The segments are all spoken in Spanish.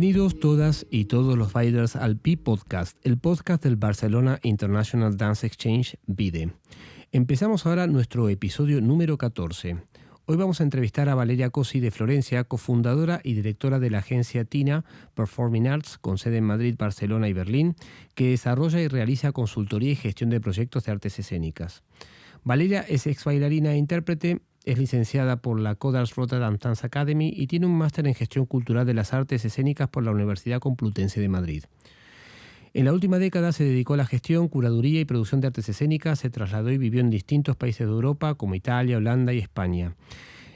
Bienvenidos todas y todos los bailarers al B-Podcast, el podcast del Barcelona International Dance Exchange, BIDE. Empezamos ahora nuestro episodio número 14. Hoy vamos a entrevistar a Valeria Cosi de Florencia, cofundadora y directora de la agencia TINA Performing Arts, con sede en Madrid, Barcelona y Berlín, que desarrolla y realiza consultoría y gestión de proyectos de artes escénicas. Valeria es ex bailarina e intérprete, es licenciada por la Codarts Rotterdam Dance Academy y tiene un máster en gestión cultural de las artes escénicas por la Universidad Complutense de Madrid. En la última década se dedicó a la gestión, curaduría y producción de artes escénicas, se trasladó y vivió en distintos países de Europa como Italia, Holanda y España.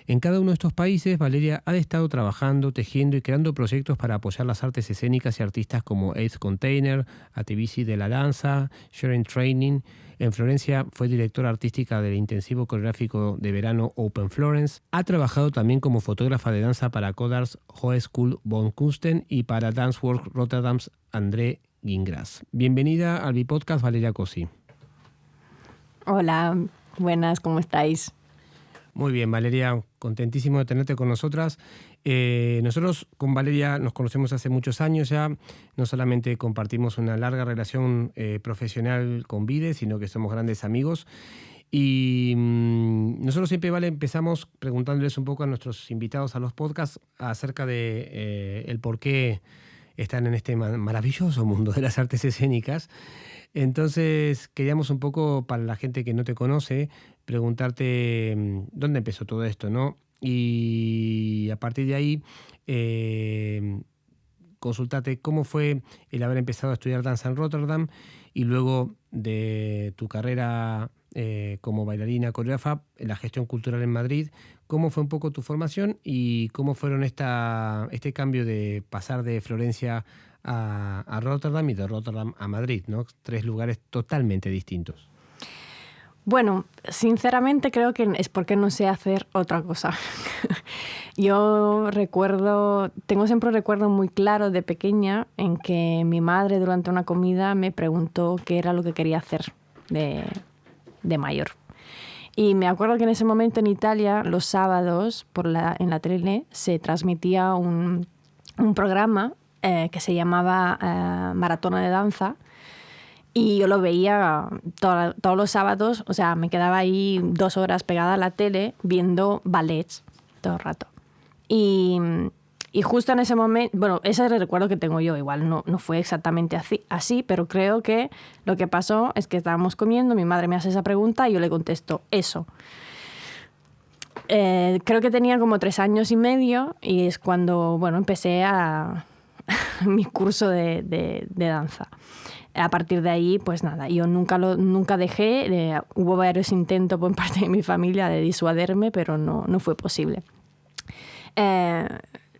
En cada uno de estos países, Valeria ha estado trabajando, tejiendo y creando proyectos para apoyar las artes escénicas y artistas como Ace Container, Atevisi de la Danza, Sharing Training. En Florencia fue directora artística del intensivo coreográfico de verano Open Florence. Ha trabajado también como fotógrafa de danza para Codarts Hogeschool von Kunsten y para Danceworks Rotterdam's André Gingras. Bienvenida al B-Podcast, Valeria Cosi. Hola, buenas, ¿cómo estáis? Muy bien, Valeria, contentísimo de tenerte con nosotras. Nosotros con Valeria nos conocemos hace muchos años ya. No solamente compartimos una larga relación profesional con BIDE, sino que somos grandes amigos. Y nosotros siempre, Vale, empezamos preguntándoles un poco a nuestros invitados a los podcasts acerca de el por qué están en este maravilloso mundo de las artes escénicas. Entonces, queríamos un poco, para la gente que no te conoce, preguntarte dónde empezó todo esto, ¿no? Y a partir de ahí, consultarte cómo fue el haber empezado a estudiar danza en Rotterdam y luego de tu carrera como bailarina coreógrafa, la gestión cultural en Madrid. ¿Cómo fue un poco tu formación y cómo fueron este cambio de pasar de Florencia a Rotterdam y de Rotterdam a Madrid, ¿no? 3 lugares totalmente distintos. Bueno, sinceramente creo que es porque no sé hacer otra cosa. Yo tengo siempre un recuerdo muy claro de pequeña en que mi madre durante una comida me preguntó qué era lo que quería hacer de mayor. Y me acuerdo que en ese momento en Italia, los sábados, en la tele, se transmitía un programa que se llamaba Maratona de Danza. Y yo lo veía todos los sábados, o sea, me quedaba ahí 2 horas pegada a la tele viendo ballets todo el rato. Y justo en ese momento, bueno, ese es el recuerdo que tengo yo, igual no fue exactamente así, pero creo que lo que pasó es que estábamos comiendo, mi madre me hace esa pregunta y yo le contesto eso. Creo que tenía como 3 años y medio y es cuando, bueno, empecé mi curso de danza. A partir de ahí, pues nada, yo nunca dejé. Hubo varios intentos por parte de mi familia de disuadirme, pero no fue posible.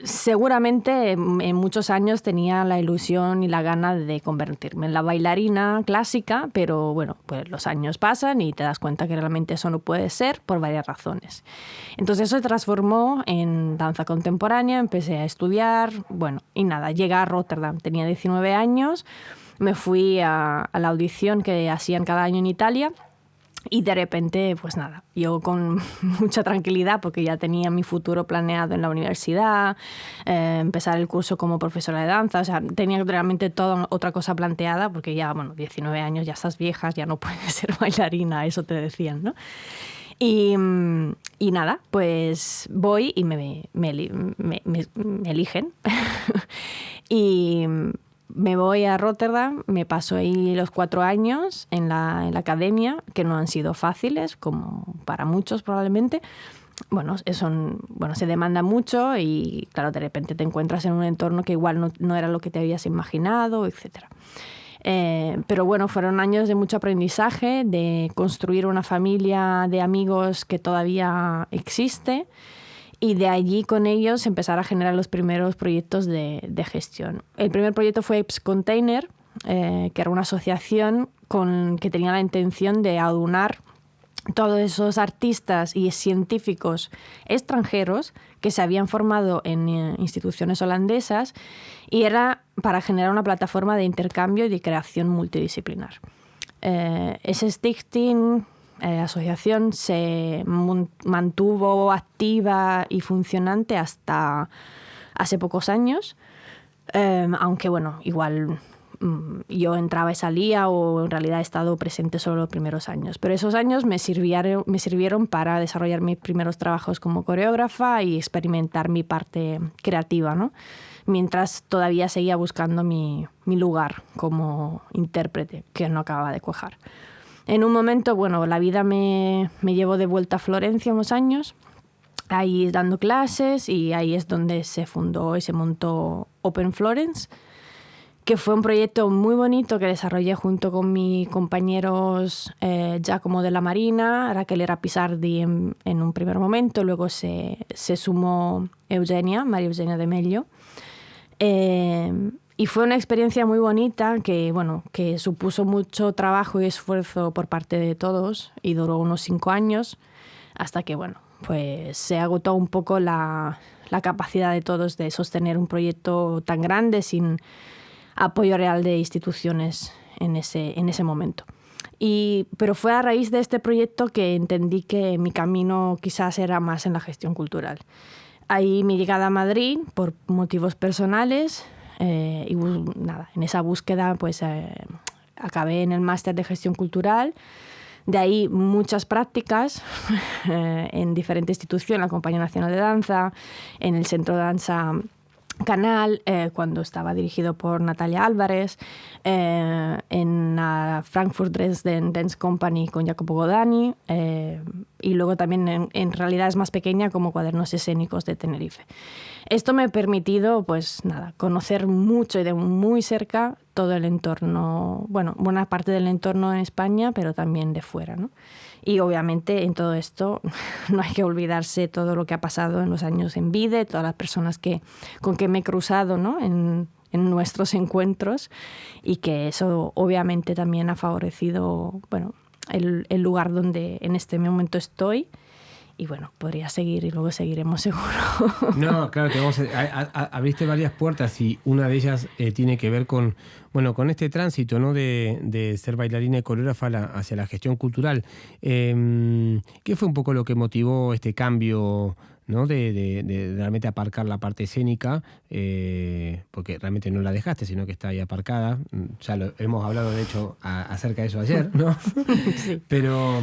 Seguramente en muchos años tenía la ilusión y la gana de convertirme en la bailarina clásica, pero bueno, pues los años pasan y te das cuenta que realmente eso no puede ser por varias razones. Entonces eso se transformó en danza contemporánea, empecé a estudiar, bueno, y nada, llegué a Rotterdam, tenía 19 años. Me fui a la audición que hacían cada año en Italia y de repente, pues nada, yo con mucha tranquilidad porque ya tenía mi futuro planeado en la universidad, empezar el curso como profesora de danza, o sea, tenía realmente toda otra cosa planteada porque ya, bueno, 19 años, ya estás vieja, ya no puedes ser bailarina, eso te decían, ¿no? Y nada, pues voy y me eligen y me voy a Rotterdam, me paso ahí los 4 años en la academia, que no han sido fáciles, como para muchos probablemente. Bueno, se demanda mucho y claro, de repente te encuentras en un entorno que igual no era lo que te habías imaginado, etc. Pero bueno, fueron años de mucho aprendizaje, de construir una familia de amigos que todavía existe. Y de allí con ellos empezar a generar los primeros proyectos de gestión. El primer proyecto fue Ace Container, que era una asociación que tenía la intención de aunar todos esos artistas y científicos extranjeros que se habían formado en instituciones holandesas y era para generar una plataforma de intercambio y de creación multidisciplinar. Ese Stichting asociación se mantuvo activa y funcionante hasta hace pocos años. Aunque bueno, igual yo entraba y salía, o en realidad he estado presente solo los primeros años. Pero esos años me sirvieron para desarrollar mis primeros trabajos como coreógrafa y experimentar mi parte creativa, ¿no? Mientras todavía seguía buscando mi lugar como intérprete, que no acababa de cuajar. En un momento, bueno, la vida me llevó de vuelta a Florencia unos años, ahí dando clases, y ahí es donde se fundó y se montó Open Florence, que fue un proyecto muy bonito que desarrollé junto con mis compañeros Giacomo de la Marina, Raquel Pisardi en un primer momento, luego se sumó María Eugenia de Mello. Y fue una experiencia muy bonita que supuso mucho trabajo y esfuerzo por parte de todos, y duró unos 5 años hasta que pues se agotó un poco la capacidad de todos de sostener un proyecto tan grande sin apoyo real de instituciones en ese momento. Pero fue a raíz de este proyecto que entendí que mi camino quizás era más en la gestión cultural. Ahí mi llegada a Madrid por motivos personales, y en esa búsqueda pues acabé en el máster de gestión cultural. De ahí muchas prácticas en diferentes instituciones, la Compañía Nacional de Danza, en el Centro de Danza Canal, cuando estaba dirigido por Natalia Álvarez, en la Frankfurt Dresden Dance Company con Jacopo Godani, y luego también en realidades más pequeñas como Cuadernos Escénicos de Tenerife. Esto me ha permitido conocer mucho y de muy cerca todo el entorno, buena parte del entorno en España, pero también de fuera, ¿no? Y obviamente en todo esto no hay que olvidarse todo lo que ha pasado en los años en Bide, todas las personas con que me he cruzado, ¿no? en nuestros encuentros, y que eso obviamente también ha favorecido el lugar donde en este momento estoy. Y podría seguir y luego seguiremos seguro. No, claro, abriste varias puertas, y una de ellas tiene que ver con este tránsito, ¿no? de ser bailarina y coreógrafa hacia la gestión cultural. ¿Qué fue un poco lo que motivó este cambio, ¿no? de realmente aparcar la parte escénica? Porque realmente no la dejaste, sino que está ahí aparcada. Ya lo hemos hablado, de hecho, acerca de eso ayer, ¿no? Sí. Pero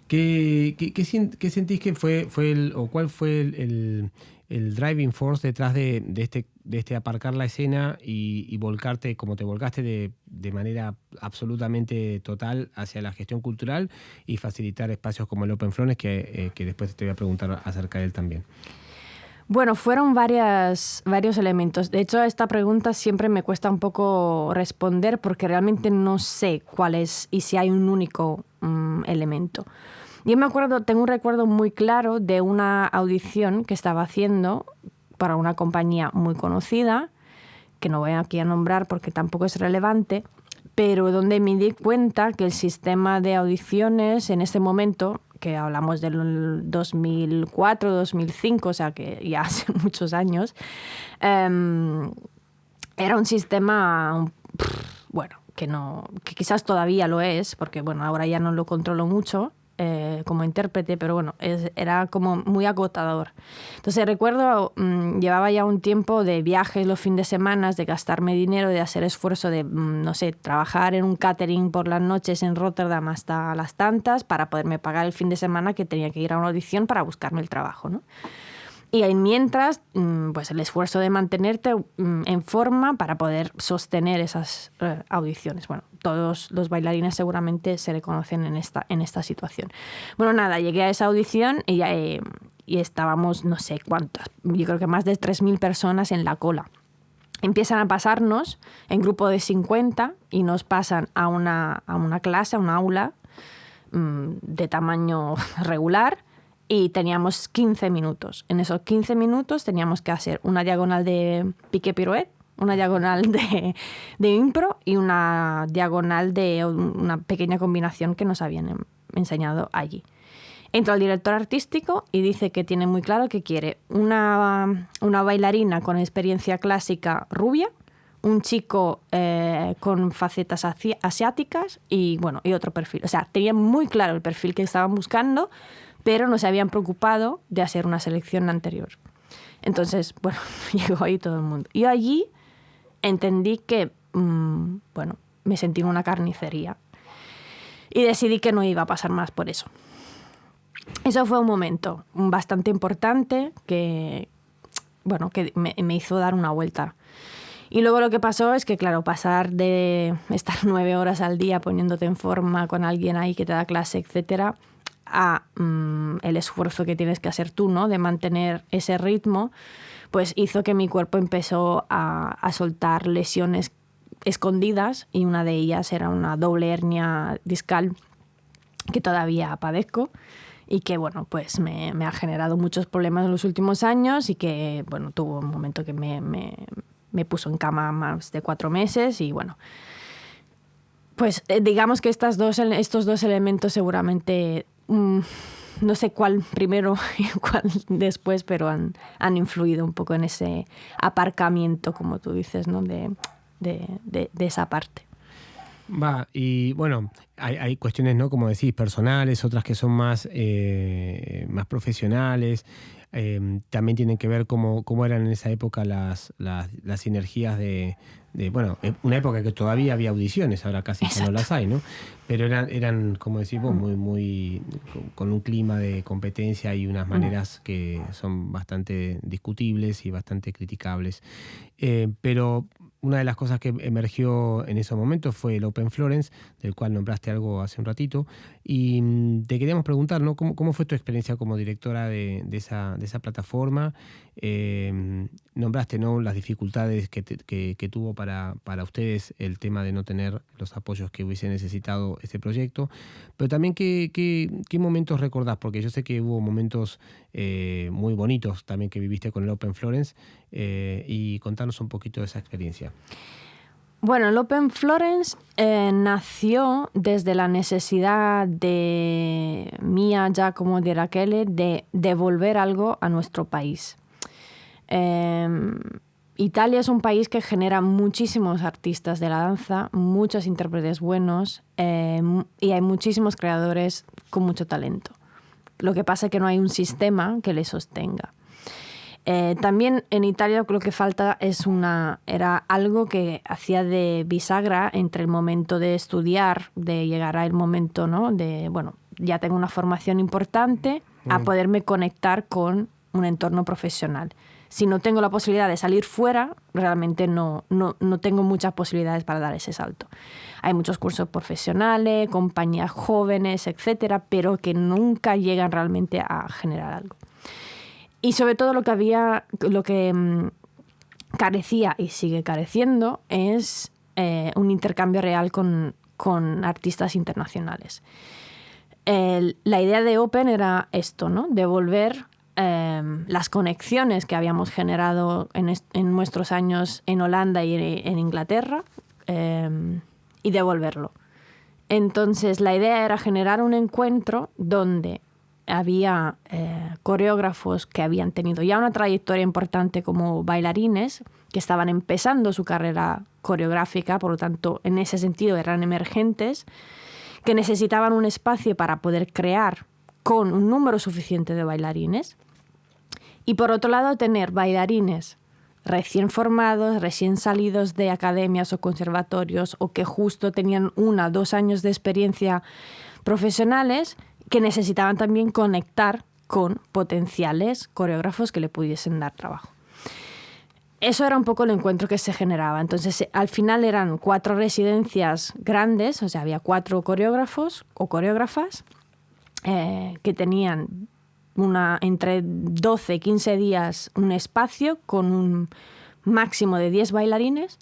¿qué sentís que fue o cuál fue el driving force detrás de este aparcar la escena y volcarte, como te volcaste de manera absolutamente total hacia la gestión cultural y facilitar espacios como el Open Florence, que después te voy a preguntar acerca de él también? Fueron varios elementos. De hecho, a esta pregunta siempre me cuesta un poco responder porque realmente no sé cuál es y si hay un único elemento. Yo tengo un recuerdo muy claro de una audición que estaba haciendo para una compañía muy conocida, que no voy aquí a nombrar porque tampoco es relevante, pero donde me di cuenta que el sistema de audiciones en ese momento, que hablamos del 2004, 2005, o sea que ya hace muchos años, era un sistema, que quizás todavía lo es, porque ahora ya no lo controlo mucho como intérprete, pero era como muy agotador. Entonces recuerdo, llevaba ya un tiempo de viajes los fines de semana, de gastarme dinero, de hacer esfuerzo de, trabajar en un catering por las noches en Rotterdam hasta las tantas para poderme pagar el fin de semana que tenía que ir a una audición para buscarme el trabajo, ¿no? Y mientras, pues el esfuerzo de mantenerte en forma para poder sostener esas audiciones. Todos los bailarines seguramente se reconocen en esta situación. Llegué a esa audición y estábamos, no sé cuántas, yo creo que más de 3.000 personas en la cola. Empiezan a pasarnos en grupo de 50 y nos pasan a una clase, a un aula de tamaño regular. Y teníamos 15 minutos. En esos 15 minutos teníamos que hacer una diagonal de pique pirouette, una diagonal de impro y una diagonal de una pequeña combinación que nos habían enseñado allí. Entra el director artístico y dice que tiene muy claro que quiere una bailarina con experiencia clásica rubia, un chico con facetas asiáticas y otro perfil. O sea, tenía muy claro el perfil que estaban buscando, pero no se habían preocupado de hacer una selección anterior. Entonces, llegó ahí todo el mundo. Y allí entendí que, bueno, me sentí en una carnicería y decidí que no iba a pasar más por eso. Eso fue un momento bastante importante que, bueno, que me hizo dar una vuelta. Y luego lo que pasó es que, claro, pasar de estar 9 horas al día poniéndote en forma con alguien ahí que te da clase, etcétera, a el esfuerzo que tienes que hacer tú, ¿no?, de mantener ese ritmo, pues hizo que mi cuerpo empezó a soltar lesiones escondidas, y una de ellas era una doble hernia discal que todavía padezco y que, bueno, pues me ha generado muchos problemas en los últimos años, y que, bueno, tuvo un momento que me puso en cama más de 4 meses y, bueno, pues digamos que estos dos elementos seguramente, no sé cuál primero y cuál después, pero han influido un poco en ese aparcamiento, como tú dices, ¿no?, de esa parte. Y bueno, hay cuestiones, ¿no?, como decís, personales, otras que son más profesionales. También tienen que ver cómo eran en esa época las sinergias de, bueno, una época que todavía había audiciones, ahora casi que no las hay, ¿no? Pero eran, como decís vos, muy con un clima de competencia y unas maneras que son bastante discutibles y bastante criticables. Pero una de las cosas que emergió en esos momentos fue el Open Florence, del cual nombraste algo hace un ratito, y te queríamos preguntar, ¿no?, ¿cómo fue tu experiencia como directora de esa plataforma? Nombraste, ¿no?, las dificultades que tuvo para ustedes el tema de no tener los apoyos que hubiese necesitado este proyecto, pero también qué momentos recordás, porque yo sé que hubo momentos muy bonitos también que viviste con el Open Florence, y contanos un poquito de esa experiencia. Bueno, el Open Florence nació desde la necesidad mía, Giacomo, de Raquel, de devolver algo a nuestro país. Italia es un país que genera muchísimos artistas de la danza, muchos intérpretes buenos, y hay muchísimos creadores con mucho talento. Lo que pasa es que no hay un sistema que le sostenga. También en Italia lo que falta era algo que hacía de bisagra entre el momento de estudiar, de llegar al momento, ¿no?, de, bueno, ya tengo una formación importante, a poderme conectar con un entorno profesional. Si no tengo la posibilidad de salir fuera, realmente no tengo muchas posibilidades para dar ese salto. Hay muchos cursos profesionales, compañías jóvenes, etcétera, pero que nunca llegan realmente a generar algo. Y sobre todo lo que carecía y sigue careciendo es un intercambio real con artistas internacionales. La idea de Open era esto, ¿no?, devolver las conexiones que habíamos generado en nuestros años en Holanda y en Inglaterra, y devolverlo. Entonces la idea era generar un encuentro donde había coreógrafos que habían tenido ya una trayectoria importante como bailarines, que estaban empezando su carrera coreográfica, por lo tanto, en ese sentido eran emergentes, que necesitaban un espacio para poder crear con un número suficiente de bailarines. Y por otro lado, tener bailarines recién formados, recién salidos de academias o conservatorios, o que justo tenían 1 o 2 años de experiencia profesionales, que necesitaban también conectar con potenciales coreógrafos que le pudiesen dar trabajo. Eso era un poco el encuentro que se generaba. Entonces, al final eran 4 residencias grandes, o sea, había 4 coreógrafos o coreógrafas que tenían entre 12 y 15 días un espacio con un máximo de 10 bailarines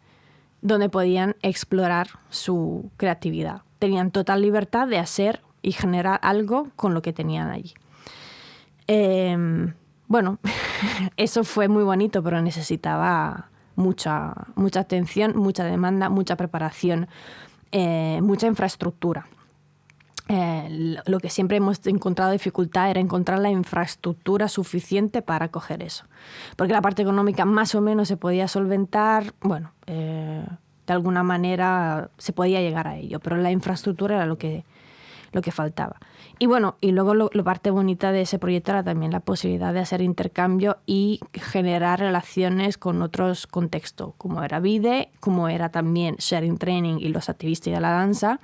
donde podían explorar su creatividad. Tenían total libertad de hacer y generar algo con lo que tenían allí. Bueno, eso fue muy bonito, pero necesitaba mucha atención, mucha demanda, mucha preparación, mucha infraestructura. Lo que siempre hemos encontrado dificultad era encontrar la infraestructura suficiente para coger eso. Porque la parte económica más o menos se podía solventar, bueno, de alguna manera se podía llegar a ello, pero la infraestructura era lo que lo que faltaba. Y bueno, y luego la parte bonita de ese proyecto era también la posibilidad de hacer intercambio y generar relaciones con otros contextos, como era Vide, como era también Sharing Training y los activistas de la danza,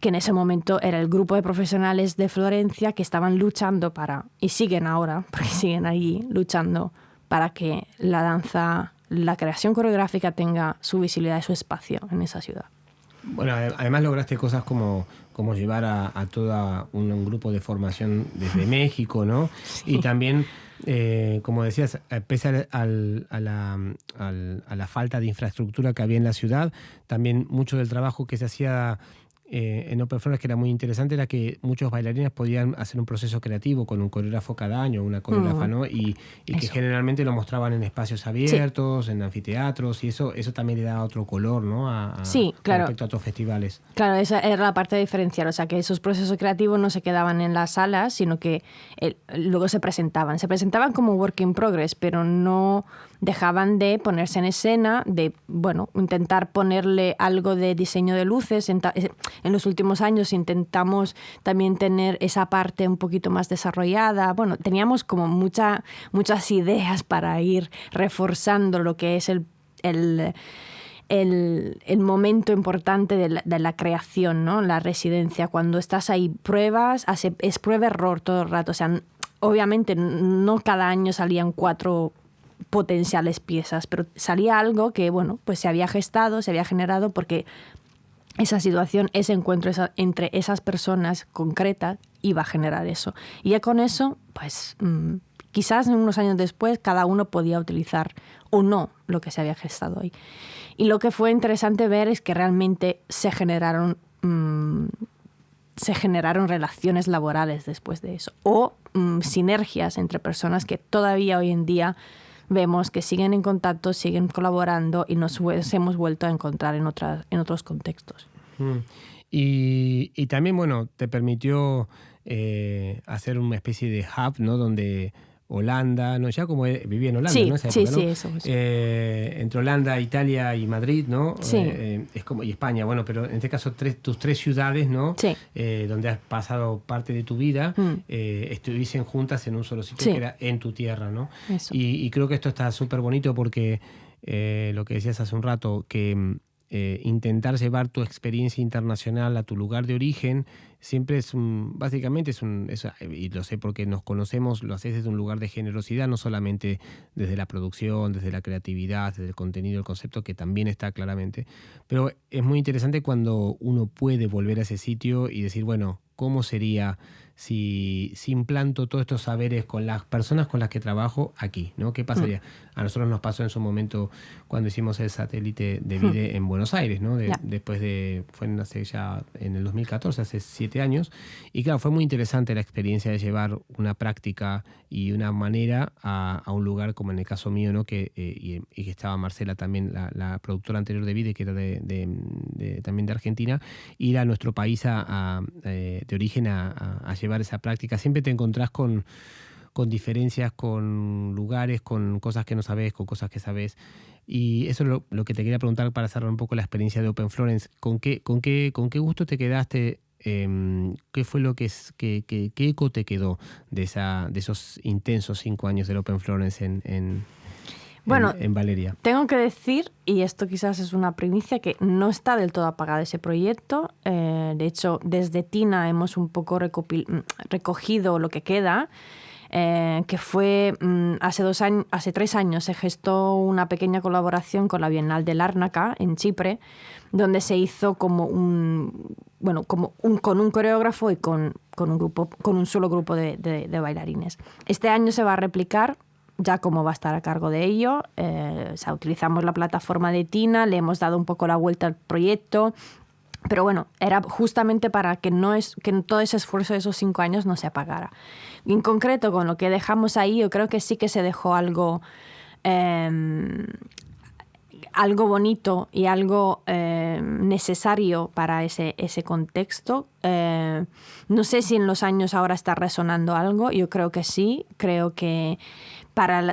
que en ese momento era el grupo de profesionales de Florencia que estaban luchando y siguen ahora, porque siguen allí luchando para que la danza, la creación coreográfica tenga su visibilidad y su espacio en esa ciudad. Bueno, además lograste cosas como llevar a todo un grupo de formación desde México, ¿no? Sí. Y también, como decías, pese a la falta de infraestructura que había en la ciudad, también mucho del trabajo que se hacía en Open Florence, que era muy interesante, era que muchos bailarines podían hacer un proceso creativo con un coreógrafo cada año, una coreógrafa, ¿no? Y que generalmente lo mostraban en espacios abiertos, en anfiteatros, y eso también le daba otro color, ¿no? Sí, claro. Respecto a otros festivales. Claro, esa era la parte de diferenciar, o sea, que esos procesos creativos no se quedaban en las salas, sino que luego se presentaban. Se presentaban como work in progress, pero no dejaban de ponerse en escena, de, bueno, intentar ponerle algo de diseño de luces. En los últimos años intentamos también tener esa parte un poquito más desarrollada. Bueno, teníamos como muchas ideas para ir reforzando lo que es el momento importante de la creación, ¿no? La residencia. Cuando estás ahí, pruebas, es prueba-error todo el rato. O sea, obviamente no cada año salían 4 potenciales piezas, pero salía algo que, bueno, pues se había gestado, se había generado porque esa situación, ese encuentro entre esas personas concretas iba a generar eso. Y ya con eso, pues quizás unos años después cada uno podía utilizar o no lo que se había gestado ahí. Y lo que fue interesante ver es que realmente se generaron relaciones laborales después de eso, o sinergias entre personas que todavía hoy en día vemos que siguen en contacto, siguen colaborando y nos hemos vuelto a encontrar en otros contextos. Y también, bueno, te permitió hacer una especie de hub, ¿no? Donde Holanda, ¿no? Ya como vivía en Holanda, sí, ¿no? Esa época, sí, ¿no? Eso. Entre Holanda, Italia y Madrid, ¿no? Sí. Es como, y España, bueno, pero en este caso tus 3 ciudades, ¿no? Sí. Donde has pasado parte de tu vida, estuviesen juntas en un solo sitio, que era en tu tierra, ¿no? Y creo que esto está súper bonito porque lo que decías hace un rato, que intentar llevar tu experiencia internacional a tu lugar de origen siempre básicamente y lo sé porque nos conocemos, lo haces desde un lugar de generosidad, no solamente desde la producción, desde la creatividad, desde el contenido, el concepto, que también está claramente, pero es muy interesante cuando uno puede volver a ese sitio y decir, bueno, ¿cómo sería si implanto todos estos saberes con las personas con las que trabajo aquí, ¿no? ¿Qué pasaría? A nosotros nos pasó en su momento cuando hicimos el satélite de Vide en Buenos Aires, ¿no? Después fue en el 2014, hace 7 años, y claro, fue muy interesante la experiencia de llevar una práctica y una manera a un lugar como en el caso mío, ¿no? Y que estaba Marcela también, la productora anterior de Vide, que era también de Argentina, ir a nuestro país de origen a llevar esa práctica. Siempre te encontrás con diferencias, con lugares, con cosas que no sabes, con cosas que sabes. Y eso es lo que te quería preguntar para cerrar un poco la experiencia de Open Florence. ¿Con qué gusto te quedaste? ¿Qué fue qué eco te quedó de esos intensos 5 años del Open Florence en Valeria? Tengo que decir, y esto quizás es una primicia, que no está del todo apagado ese proyecto. De hecho, desde Tina hemos un poco recogido lo que queda, que fue hace 3 años se gestó una pequeña colaboración con la Bienal de Lárnaca en Chipre, donde se hizo con un coreógrafo y con un solo grupo de bailarines. Este año se va a replicar. Ya como va a estar a cargo de ello, utilizamos la plataforma de Tina, le hemos dado un poco la vuelta al proyecto, pero bueno, era justamente para que todo ese esfuerzo de esos 5 años no se apagara. Y en concreto, con lo que dejamos ahí, yo creo que sí que se dejó algo bonito y algo necesario para ese contexto. No sé si en los años ahora está resonando algo, yo creo que sí, creo que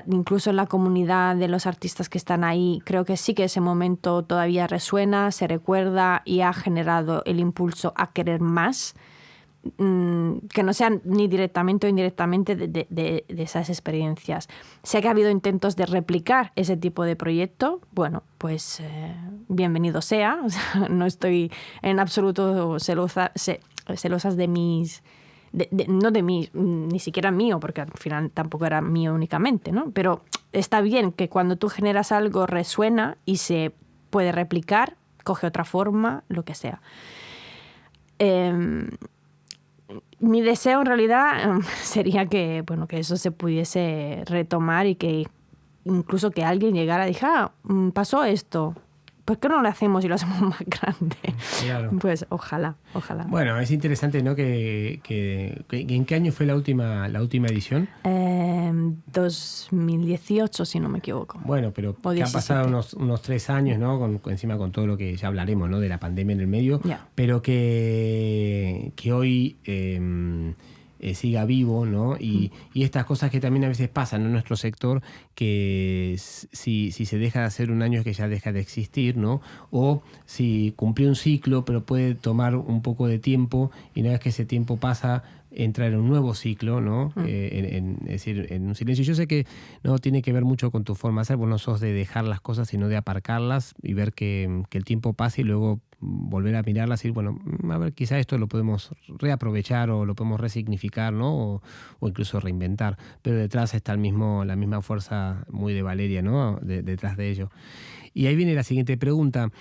incluso en la comunidad de los artistas que están ahí, creo que sí que ese momento todavía resuena, se recuerda y ha generado el impulso a querer más, que no sean ni directamente o indirectamente de esas experiencias. Sé que ha habido intentos de replicar ese tipo de proyecto. Bueno, pues bienvenido sea. O sea, no estoy en absoluto celosas de mis... no de mí, ni siquiera mío, porque al final tampoco era mío únicamente, ¿no? Pero está bien que cuando tú generas algo resuena y se puede replicar, coge otra forma, lo que sea. Mi deseo en realidad sería que eso se pudiese retomar y que incluso que alguien llegara y dijera, pasó esto, ¿por qué no lo hacemos y lo hacemos más grande? Claro. Pues ojalá. Bueno, es interesante, ¿no? ¿En qué año fue la última edición? 2018, si no me equivoco. Bueno, pero que han pasado unos 3 años, ¿no? Encima con todo lo que ya hablaremos, ¿no? De la pandemia en el medio, pero que hoy siga vivo, ¿no? Y estas cosas que también a veces pasan en nuestro sector, que si se deja de hacer un año es que ya deja de existir, ¿no? O si cumplió un ciclo, pero puede tomar un poco de tiempo y una vez que ese tiempo pasa, entrar en un nuevo ciclo, ¿no? Es decir, en un silencio. Yo sé que no tiene que ver mucho con tu forma de ser, vos no sos de dejar las cosas, sino de aparcarlas y ver que el tiempo pase y luego volver a mirarlas y decir, bueno, a ver, quizá esto lo podemos reaprovechar o lo podemos resignificar, ¿no? O incluso reinventar. Pero detrás está la misma fuerza muy de Valeria, ¿no? Detrás de ello. Y ahí viene la siguiente pregunta.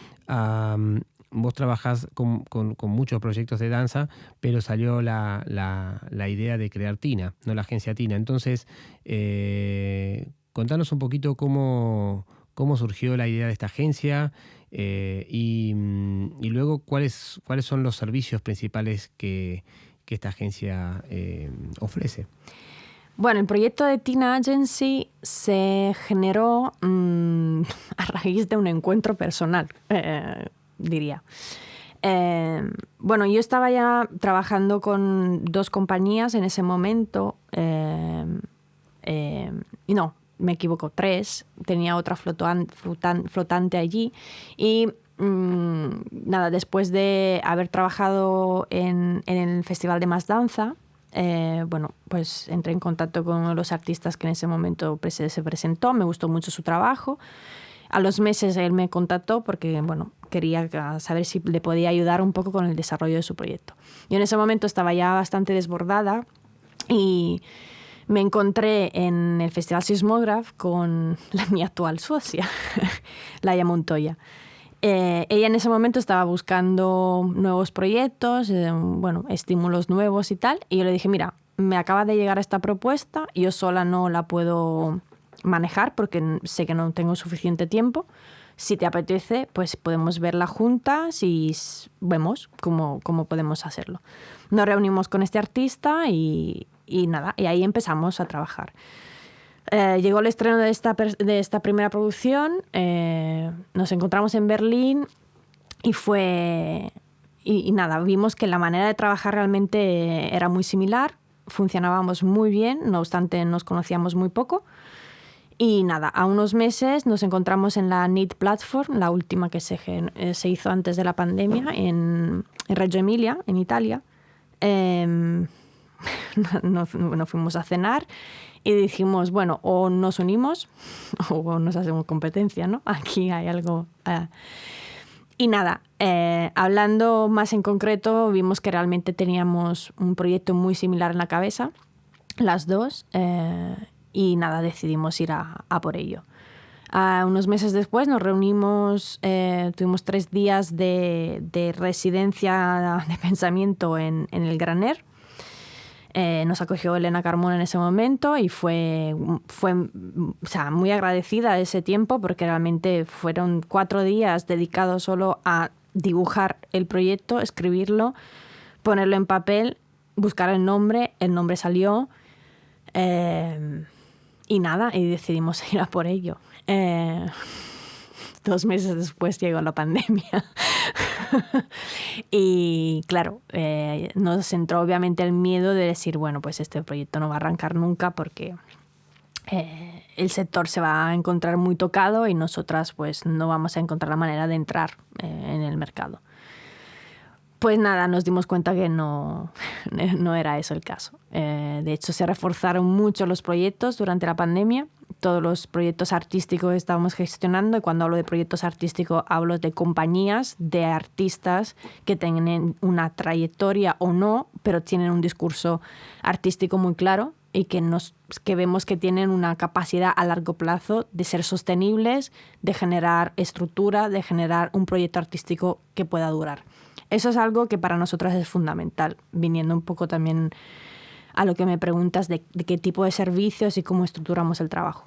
Vos trabajás con muchos proyectos de danza, pero salió la idea de crear TINA, no la agencia TINA. Entonces, contanos un poquito cómo surgió la idea de esta agencia y luego cuáles son los servicios principales que esta agencia ofrece. Bueno, el proyecto de TINA Agency se generó a raíz de un encuentro personal, diría. Bueno, yo estaba ya trabajando con 2 compañías en ese momento, y no, me equivoco, 3. Tenía otra flotante allí y nada, después de haber trabajado en el Festival de Más Danza, bueno, pues entré en contacto con uno de los artistas que en ese momento se presentó, me gustó mucho su trabajo. A los meses él me contactó porque, bueno, quería saber si le podía ayudar un poco con el desarrollo de su proyecto. Yo en ese momento estaba ya bastante desbordada y me encontré en el Festival Sismograph con mi actual socia, Laia Montoya. Ella en ese momento estaba buscando nuevos proyectos, bueno, estímulos nuevos y tal, y yo le dije, mira, me acaba de llegar esta propuesta, yo sola no la puedo manejar porque sé que no tengo suficiente tiempo. Si te apetece, pues podemos verla juntas y vemos cómo podemos hacerlo. Nos reunimos con este artista y nada, y ahí empezamos a trabajar. Llegó el estreno de esta primera producción, nos encontramos en Berlín y nada, vimos que la manera de trabajar realmente era muy similar, funcionábamos muy bien, no obstante nos conocíamos muy poco. Y nada, a unos meses nos encontramos en la NEET Platform, la última que se hizo antes de la pandemia, en Reggio Emilia, en Italia. Nos fuimos a cenar y dijimos, bueno, o nos unimos o nos hacemos competencia, ¿no? Aquí hay algo... Y nada, hablando más en concreto, vimos que realmente teníamos un proyecto muy similar en la cabeza, las dos, y nada, decidimos ir a por ello. Unos meses después nos reunimos, tuvimos 3 días de residencia de pensamiento en el Graner. Nos acogió Elena Carmona en ese momento y fue o sea, muy agradecida de ese tiempo porque realmente fueron 4 días dedicados solo a dibujar el proyecto, escribirlo, ponerlo en papel, buscar el nombre salió y nada, y decidimos ir a por ello. 2 meses después llegó la pandemia. Y claro, nos entró obviamente el miedo de decir, bueno, pues este proyecto no va a arrancar nunca porque el sector se va a encontrar muy tocado y nosotras pues no vamos a encontrar la manera de entrar en el mercado. Pues nada, nos dimos cuenta que no era eso el caso. De hecho, se reforzaron mucho los proyectos durante la pandemia. Todos los proyectos artísticos que estábamos gestionando, y cuando hablo de proyectos artísticos hablo de compañías, de artistas que tienen una trayectoria o no, pero tienen un discurso artístico muy claro y que vemos que tienen una capacidad a largo plazo de ser sostenibles, de generar estructura, de generar un proyecto artístico que pueda durar. Eso es algo que para nosotras es fundamental, viniendo un poco también a lo que me preguntas de qué tipo de servicios y cómo estructuramos el trabajo.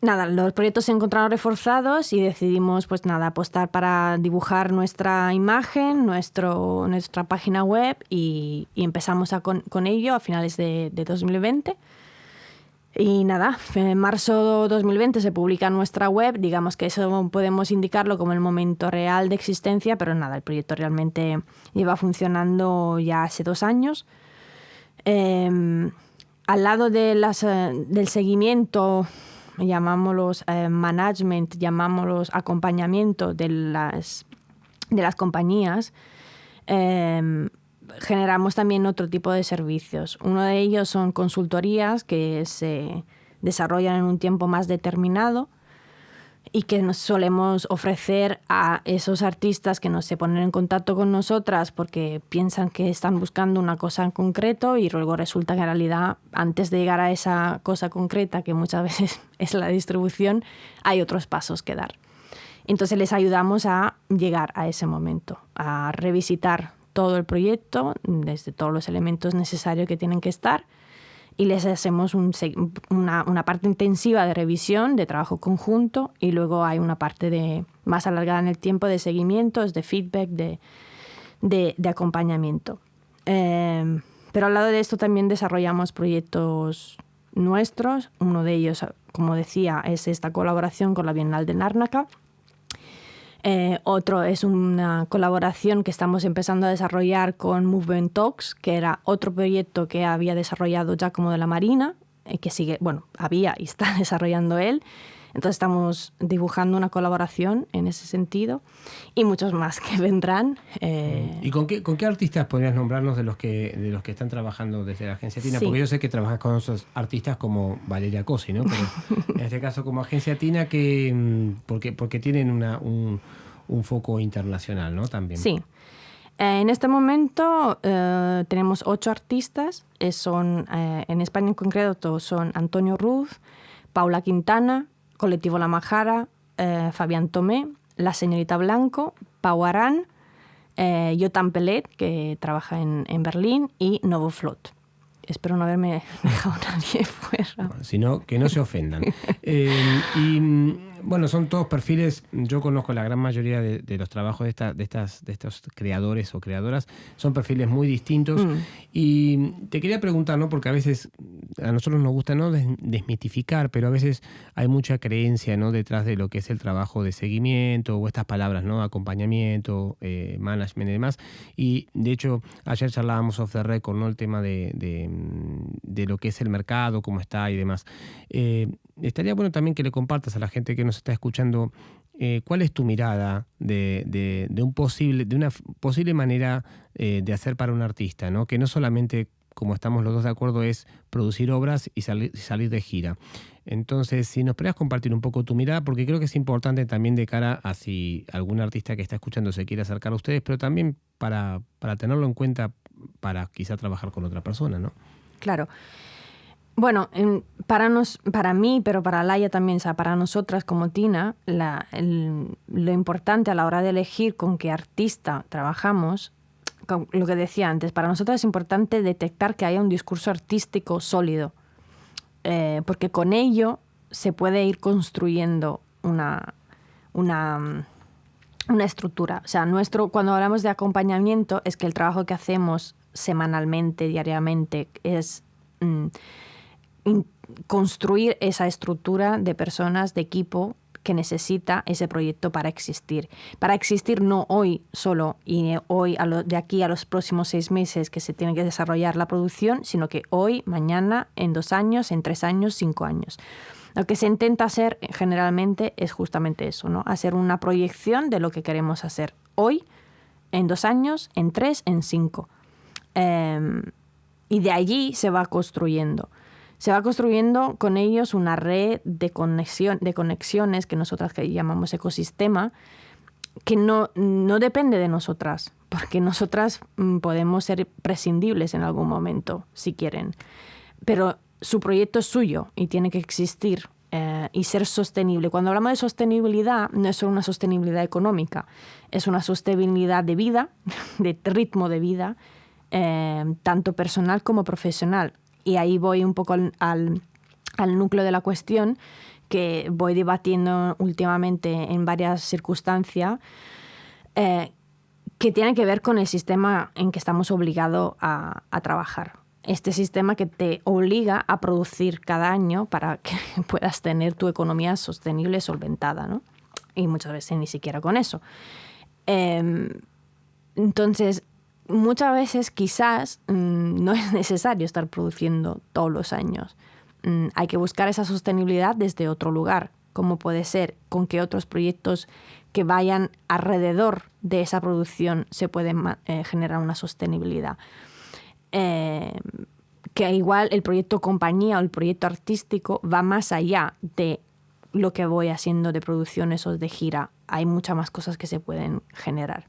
Los proyectos se encontraron reforzados y decidimos apostar para dibujar nuestra imagen, nuestra página web y empezamos con ello a finales de 2020. Y en marzo de 2020 se publica nuestra web, digamos que eso podemos indicarlo como el momento real de existencia, pero el proyecto realmente lleva funcionando ya hace 2 años. Al lado del seguimiento, llamámoslos management, llamámoslos acompañamiento de las compañías, generamos también otro tipo de servicios. Uno de ellos son consultorías que se desarrollan en un tiempo más determinado y que nos solemos ofrecer a esos artistas que se ponen en contacto con nosotras porque piensan que están buscando una cosa en concreto y luego resulta que en realidad antes de llegar a esa cosa concreta, que muchas veces es la distribución, hay otros pasos que dar. Entonces les ayudamos a llegar a ese momento, a revisitar todo el proyecto, desde todos los elementos necesarios que tienen que estar, y les hacemos una parte intensiva de revisión, de trabajo conjunto, y luego hay una parte más alargada en el tiempo de seguimientos, de feedback, de acompañamiento. Pero al lado de esto también desarrollamos proyectos nuestros. Uno de ellos, como decía, es esta colaboración con la Bienal de Larnaca. Otro es una colaboración que estamos empezando a desarrollar con Movement Talks, que era otro proyecto que había desarrollado Giacomo de la Marina, que había y está desarrollando él. Entonces estamos dibujando una colaboración en ese sentido y muchos más que vendrán. ¿Y con qué artistas podrías nombrarnos de los que están trabajando desde la Agencia Tina? Sí. Porque yo sé que trabajas con otros artistas como Valeria Cosi, ¿no? Pero en este caso como Agencia Tina, porque tienen un foco internacional, ¿no? También. Sí. En este momento tenemos 8 artistas. En España en concreto son Antonio Ruz, Paula Quintana, Colectivo La Majara, Fabián Tomé, La Señorita Blanco, Pau Arán, Yotam Pelet, que trabaja en Berlín, y Novo Flot. Espero no haberme dejado a nadie fuera. Sino que no se ofendan. Son todos perfiles. Yo conozco la gran mayoría de los trabajos de estos creadores o creadoras. Son perfiles muy distintos. Y te quería preguntar, ¿no? Porque a veces a nosotros nos gusta no desmitificar, pero a veces hay mucha creencia, ¿no? Detrás de lo que es el trabajo de seguimiento o estas palabras, ¿no? Acompañamiento, management y demás. Y de hecho, ayer charlábamos off the record, ¿no? El tema de lo que es el mercado, cómo está y demás. Estaría bueno también que le compartas a la gente que nos está escuchando cuál es tu mirada de una posible manera de hacer para un artista, ¿no? Que no solamente, como estamos los dos de acuerdo, es producir obras y salir de gira. Entonces, si nos podrías compartir un poco tu mirada, porque creo que es importante también de cara a si algún artista que está escuchando se quiere acercar a ustedes, pero también para tenerlo en cuenta para quizá trabajar con otra persona, ¿no? Claro. Bueno, para mí, pero para Laia también, o sea, para nosotras como Tina, lo importante a la hora de elegir con qué artista trabajamos, con lo que decía antes, para nosotras es importante detectar que haya un discurso artístico sólido, porque con ello se puede ir construyendo una estructura. O sea, cuando hablamos de acompañamiento es que el trabajo que hacemos semanalmente, diariamente, es construir esa estructura de personas, de equipo que necesita ese proyecto para existir. Para existir no hoy solo y hoy de aquí a los próximos 6 meses que se tiene que desarrollar la producción, sino que hoy, mañana, en 2 años, en 3 años, 5 años. Lo que se intenta hacer generalmente es justamente eso, ¿no? Hacer una proyección de lo que queremos hacer hoy, en 2 años, en 3, en 5. Y de allí se va construyendo. Se va construyendo con ellos una red de conexiones que nosotras llamamos ecosistema, que no depende de nosotras, porque nosotras podemos ser prescindibles en algún momento, si quieren. Pero su proyecto es suyo y tiene que existir y ser sostenible. Cuando hablamos de sostenibilidad, no es solo una sostenibilidad económica, es una sostenibilidad de vida, de ritmo de vida, tanto personal como profesional. Y ahí voy un poco al núcleo de la cuestión, que voy debatiendo últimamente en varias circunstancias, que tiene que ver con el sistema en que estamos obligados a trabajar. Este sistema que te obliga a producir cada año para que puedas tener tu economía sostenible, solventada, ¿no? Y muchas veces ni siquiera con eso. Entonces, muchas veces quizás no es necesario estar produciendo todos los años. Hay que buscar esa sostenibilidad desde otro lugar, como puede ser con que otros proyectos que vayan alrededor de esa producción se pueden generar una sostenibilidad. Que igual el proyecto compañía o el proyecto artístico va más allá de lo que voy haciendo de producciones o de gira. Hay muchas más cosas que se pueden generar.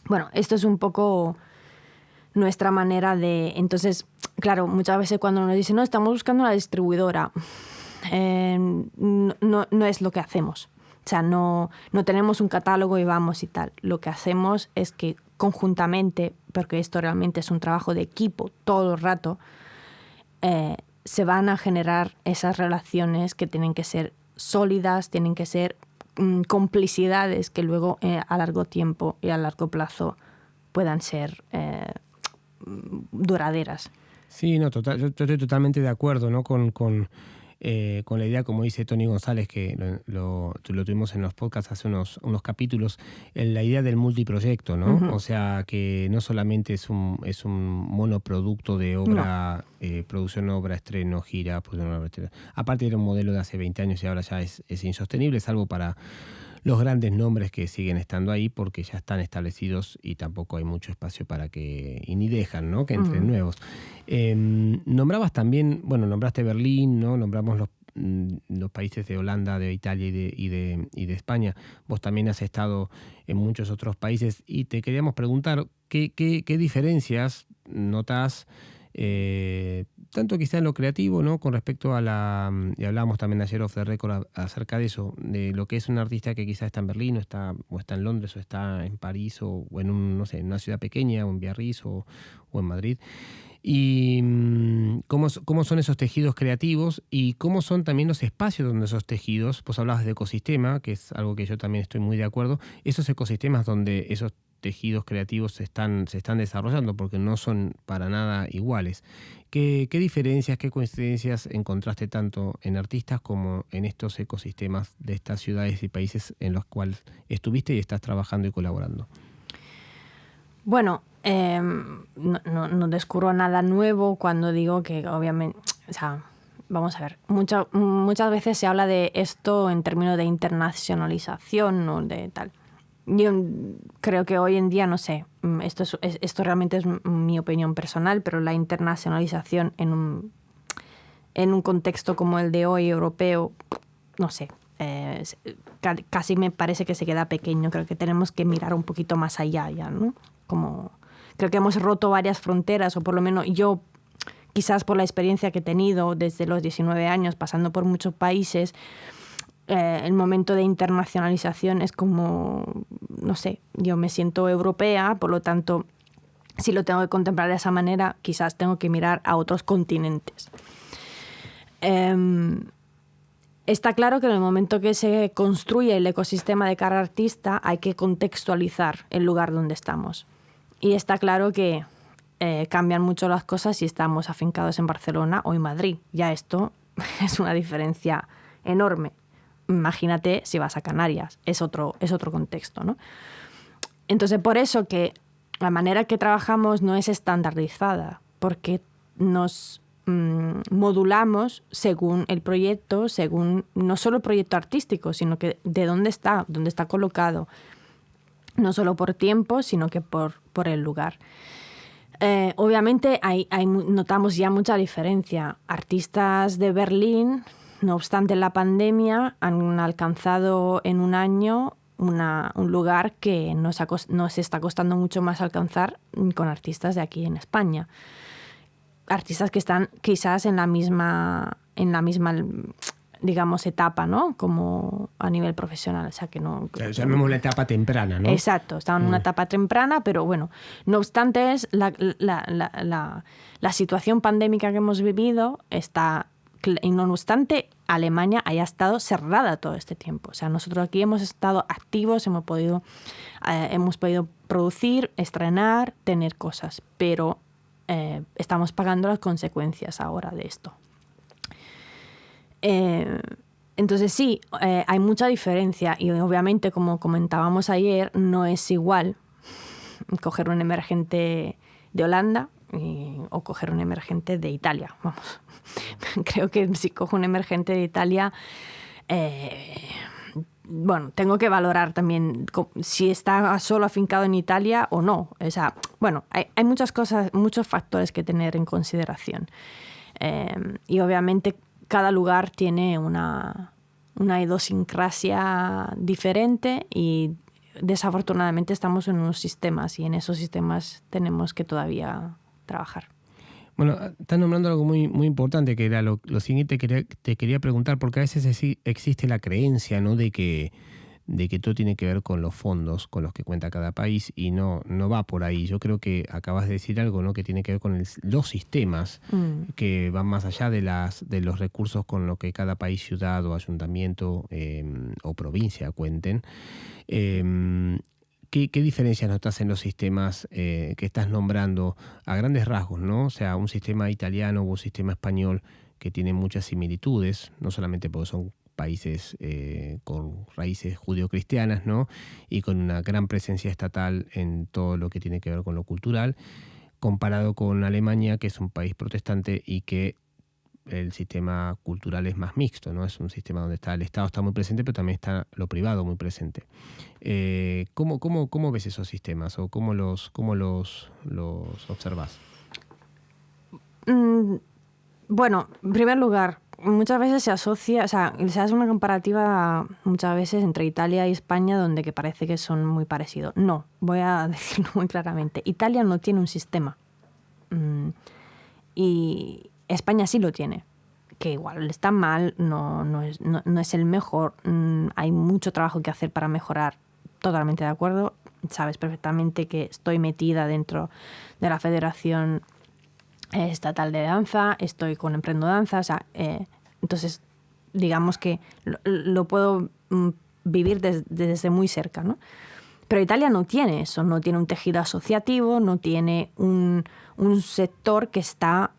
Bueno, esto es un poco nuestra manera de... Entonces, claro, muchas veces cuando nos dicen, no, estamos buscando una distribuidora, no es lo que hacemos. O sea, no tenemos un catálogo y vamos y tal. Lo que hacemos es que conjuntamente, porque esto realmente es un trabajo de equipo todo el rato, se van a generar esas relaciones que tienen que ser sólidas, tienen que ser complicidades que luego a largo tiempo y a largo plazo puedan ser duraderas. Sí, no, yo estoy totalmente de acuerdo, ¿no? con la idea, como dice Tony González, que lo tuvimos en los podcasts hace unos capítulos, la idea del multiproyecto, ¿no? Uh-huh. O sea, que no solamente es un monoproducto de obra, no. Producción, obra, estreno, gira, producción, obra, estreno. Aparte era un modelo de hace 20 años y ahora ya es insostenible, salvo para los grandes nombres que siguen estando ahí porque ya están establecidos y tampoco hay mucho espacio para que, y ni dejan, ¿no? Que entren nuevos. Nombrabas también, bueno, nombraste Berlín, ¿no? Nombramos los países de Holanda, de Italia y de España. Vos también has estado en muchos otros países y te queríamos preguntar qué diferencias notás, tanto quizá en lo creativo, ¿no? Con respecto a y hablábamos también ayer off the record acerca de eso, de lo que es un artista que quizá está en Berlín o está en Londres o está en París o en en una ciudad pequeña o en Biarritz o en Madrid. Y cómo son esos tejidos creativos y cómo son también los espacios donde esos tejidos, vos hablabas de ecosistema, que es algo que yo también estoy muy de acuerdo, esos ecosistemas donde esos tejidos creativos se están desarrollando, porque no son para nada iguales. ¿Qué diferencias, qué coincidencias encontraste tanto en artistas como en estos ecosistemas de estas ciudades y países en los cuales estuviste y estás trabajando y colaborando? Bueno, no descubro nada nuevo cuando digo que obviamente, o sea, vamos a ver, muchas veces se habla de esto en términos de internacionalización o de tal. Yo creo que hoy en día, no sé, esto realmente es mi opinión personal, pero la internacionalización en un contexto como el de hoy, europeo, no sé, casi me parece que se queda pequeño. Creo que tenemos que mirar un poquito más allá ya, ¿no? Como creo que hemos roto varias fronteras, o por lo menos yo, quizás por la experiencia que he tenido desde los 19 años, pasando por muchos países, el momento de internacionalización es como, no sé, yo me siento europea, por lo tanto, si lo tengo que contemplar de esa manera, quizás tengo que mirar a otros continentes. Está claro que en el momento que se construye el ecosistema de cada artista hay que contextualizar el lugar donde estamos. Y está claro que cambian mucho las cosas si estamos afincados en Barcelona o en Madrid. Ya esto es una diferencia enorme. Imagínate si vas a Canarias, es otro contexto, ¿no? Entonces, por eso que la manera que trabajamos no es estandarizada, porque nos modulamos según el proyecto, según no solo el proyecto artístico, sino que de dónde está colocado, no solo por tiempo, sino que por el lugar. Obviamente notamos ya mucha diferencia. Artistas de Berlín, no obstante la pandemia, han alcanzado en un año un lugar que nos está costando mucho más alcanzar con artistas de aquí en España. Artistas que están quizás en la misma digamos, etapa, ¿no? Como a nivel profesional. O sea, que no... Llamemos la etapa temprana, ¿no? Exacto, estaban en una etapa temprana, pero bueno, no obstante, la situación pandémica que hemos vivido está... Y no obstante, Alemania haya estado cerrada todo este tiempo. O sea, nosotros aquí hemos estado activos, hemos podido producir, estrenar, tener cosas, pero estamos pagando las consecuencias ahora de esto. Entonces sí, hay mucha diferencia y obviamente, como comentábamos ayer, no es igual coger un emergente de Holanda o coger un emergente de Italia. Vamos, creo que si cojo un emergente de Italia, bueno, tengo que valorar también si está solo afincado en Italia o no. O sea, bueno, hay muchas cosas, muchos factores que tener en consideración. Y obviamente cada lugar tiene una idiosincrasia diferente y desafortunadamente estamos en unos sistemas y en esos sistemas tenemos que todavía trabajar. Bueno, estás nombrando algo muy, muy importante, que era lo siguiente que te quería preguntar, porque a veces existe la creencia, ¿no?, de que todo tiene que ver con los fondos con los que cuenta cada país y no va por ahí. Yo creo que acabas de decir algo, ¿no?, que tiene que ver con los sistemas que van más allá de los recursos con los que cada país, ciudad o ayuntamiento o provincia cuenten. ¿Qué diferencias notas en los sistemas que estás nombrando a grandes rasgos, ¿no? O sea, un sistema italiano o un sistema español que tiene muchas similitudes, no solamente porque son países con raíces judio-cristianas, ¿no?, y con una gran presencia estatal en todo lo que tiene que ver con lo cultural, comparado con Alemania, que es un país protestante y que el sistema cultural es más mixto, ¿no? Es un sistema donde el Estado está muy presente, pero también está lo privado muy presente. ¿Cómo ves esos sistemas o cómo los observas? Bueno, en primer lugar, muchas veces se asocia, o sea, se hace una comparativa muchas veces entre Italia y España donde que parece que son muy parecidos. No, voy a decirlo muy claramente. Italia no tiene un sistema. Y España sí lo tiene, que igual está mal, no es el mejor, hay mucho trabajo que hacer para mejorar, totalmente de acuerdo. Sabes perfectamente que estoy metida dentro de la Federación Estatal de Danza, estoy con Emprendo Danza, o sea, entonces digamos que lo puedo vivir desde muy cerca, ¿no? Pero Italia no tiene eso, no tiene un tejido asociativo, no tiene un sector que está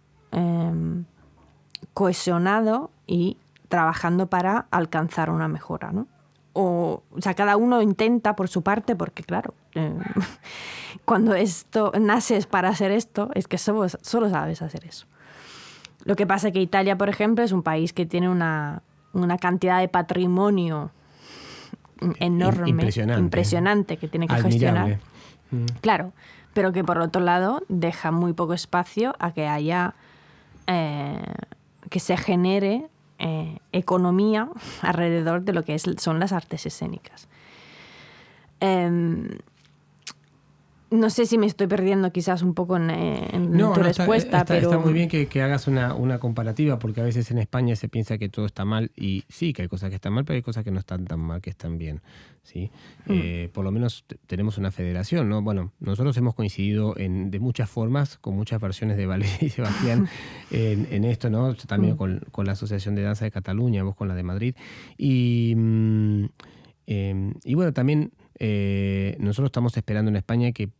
cohesionado y trabajando para alcanzar una mejora, ¿no? O sea, cada uno intenta por su parte, porque claro, cuando naces para hacer esto, es que solo sabes hacer eso. Lo que pasa es que Italia, por ejemplo, es un país que tiene una cantidad de patrimonio enorme, impresionante que tiene que gestionar. Claro, pero que por otro lado deja muy poco espacio a que haya que se genere economía alrededor de lo que son las artes escénicas. No sé si me estoy perdiendo quizás un poco en tu respuesta, pero... Está muy bien que hagas una comparativa, porque a veces en España se piensa que todo está mal, y sí, que hay cosas que están mal, pero hay cosas que no están tan mal, que están bien, ¿sí? Por lo menos tenemos una federación, ¿no? Bueno, nosotros hemos coincidido de muchas formas, con muchas versiones de Valeria y Sebastián en esto, ¿no? Yo también con la Asociación de Danza de Cataluña, vos con la de Madrid. Y bueno, también... nosotros estamos esperando en España que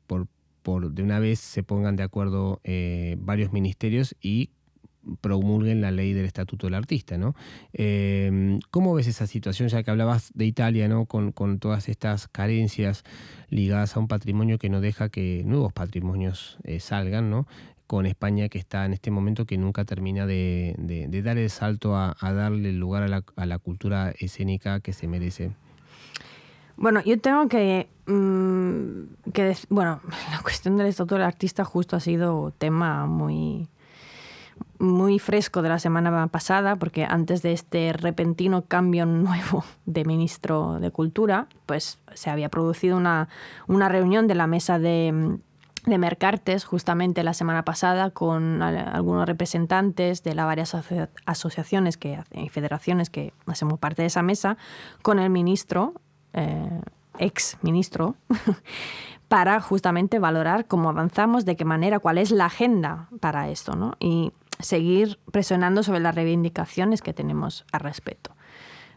de una vez se pongan de acuerdo varios ministerios y promulguen la ley del Estatuto del Artista, ¿no? ¿Cómo ves esa situación, ya que hablabas de Italia, ¿no?, con todas estas carencias ligadas a un patrimonio que no deja que nuevos patrimonios salgan, ¿no?, con España, que está en este momento que nunca termina de dar el salto a darle lugar a la cultura escénica que se merece? Bueno, yo tengo bueno, la cuestión del estatuto del artista justo ha sido tema muy, muy fresco de la semana pasada, porque antes de este repentino cambio nuevo de ministro de Cultura, pues se había producido una reunión de la mesa de Mercartes justamente la semana pasada con algunos representantes de las varias asociaciones y federaciones que hacemos parte de esa mesa, con el ministro, ex ministro, para justamente valorar cómo avanzamos, de qué manera, cuál es la agenda para esto, ¿no? Y seguir presionando sobre las reivindicaciones que tenemos al respecto.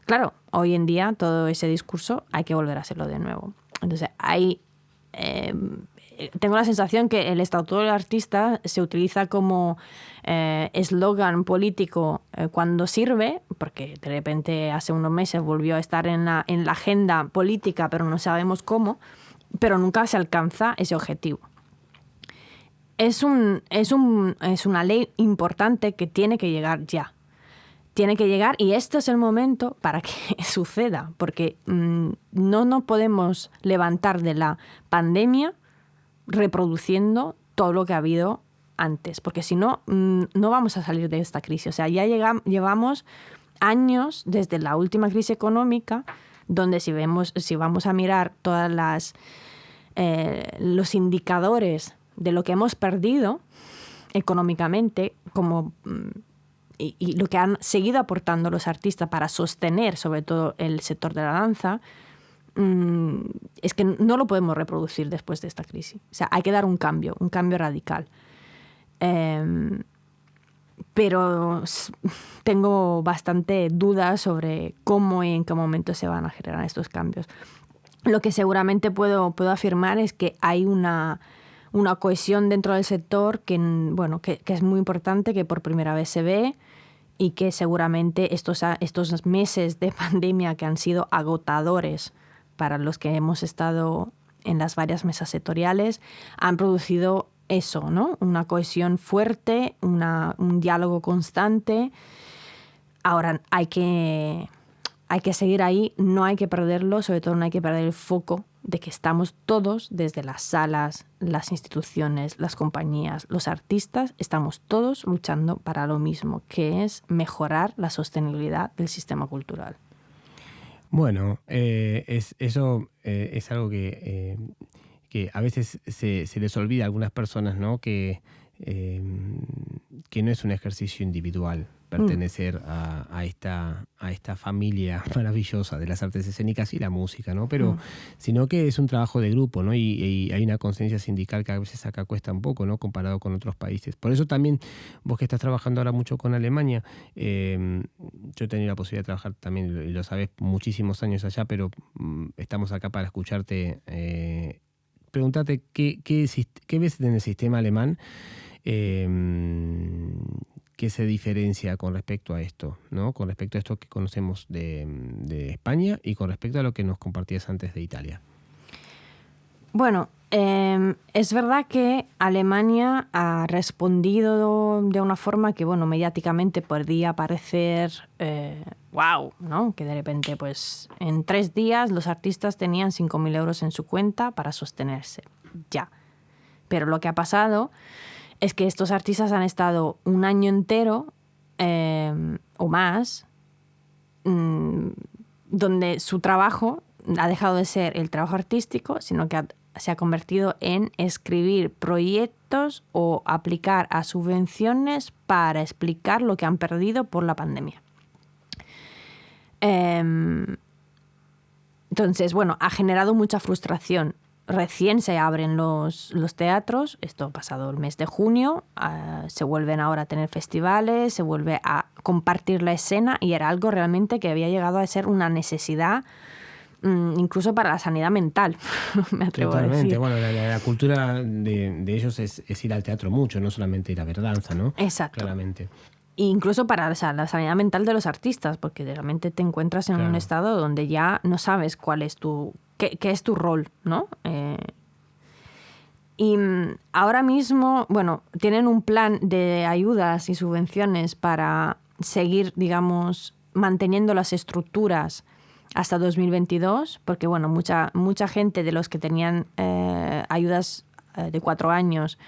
Claro, hoy en día todo ese discurso hay que volver a hacerlo de nuevo. Entonces, tengo la sensación que el estatuto del artista se utiliza como eslogan político cuando sirve, porque de repente hace unos meses volvió a estar en la agenda política, pero no sabemos cómo, pero nunca se alcanza ese objetivo. Es una ley importante que tiene que llegar ya. Tiene que llegar y este es el momento para que suceda, porque no podemos levantar de la pandemia reproduciendo todo lo que ha habido antes, porque si no, no vamos a salir de esta crisis. O sea, ya llevamos años desde la última crisis económica, donde si vamos a mirar todas los indicadores de lo que hemos perdido económicamente, y lo que han seguido aportando los artistas para sostener sobre todo el sector de la danza, es que no lo podemos reproducir después de esta crisis. O sea, hay que dar un cambio radical. Pero tengo bastante dudas sobre cómo y en qué momento se van a generar estos cambios. Lo que seguramente puedo afirmar es que hay una cohesión dentro del sector que es muy importante, que por primera vez se ve, y que seguramente estos meses de pandemia que han sido agotadores para los que hemos estado en las varias mesas sectoriales han producido eso, ¿no? Una cohesión fuerte, un diálogo constante. Ahora hay que seguir ahí, no hay que perderlo, sobre todo no hay que perder el foco de que estamos todos, desde las salas, las instituciones, las compañías, los artistas, estamos todos luchando para lo mismo, que es mejorar la sostenibilidad del sistema cultural. Bueno, eso es algo que a veces se les olvida a algunas personas, ¿no? Que no es un ejercicio individual pertenecer a esta familia maravillosa de las artes escénicas y la música, ¿no? Pero sino que es un trabajo de grupo, ¿no? Y hay una conciencia sindical que a veces acá cuesta un poco, ¿no? Comparado con otros países. Por eso también vos que estás trabajando ahora mucho con Alemania, yo he tenido la posibilidad de trabajar también, y lo sabés, muchísimos años allá, pero estamos acá para escucharte. Preguntarte qué ves en el sistema alemán que se diferencia con respecto a esto, ¿no? Con respecto a esto que conocemos de España y con respecto a lo que nos compartías antes de Italia. Bueno, es verdad que Alemania ha respondido de una forma que, mediáticamente podría parecer wow, ¿no? Que de repente, pues, en 3 días los artistas tenían 5.000 euros en su cuenta para sostenerse. Ya. Pero lo que ha pasado es que estos artistas han estado un año entero o más donde su trabajo ha dejado de ser el trabajo artístico, sino que se ha convertido en escribir proyectos o aplicar a subvenciones para explicar lo que han perdido por la pandemia. Entonces, ha generado mucha frustración. Recién se abren los teatros, esto ha pasado el mes de junio, se vuelven ahora a tener festivales, se vuelve a compartir la escena y era algo realmente que había llegado a ser una necesidad incluso para la sanidad mental, me atrevo a decir. Bueno, la cultura de ellos es ir al teatro mucho, no solamente ir a ver danza, ¿no? Exacto. Claramente. E incluso para la sanidad mental de los artistas, porque realmente te encuentras en un estado donde ya no sabes cuál es qué es tu rol, ¿no? Y ahora mismo, tienen un plan de ayudas y subvenciones para seguir, digamos, manteniendo las estructuras hasta 2022, porque bueno, mucha gente de los que tenían ayudas de 4 años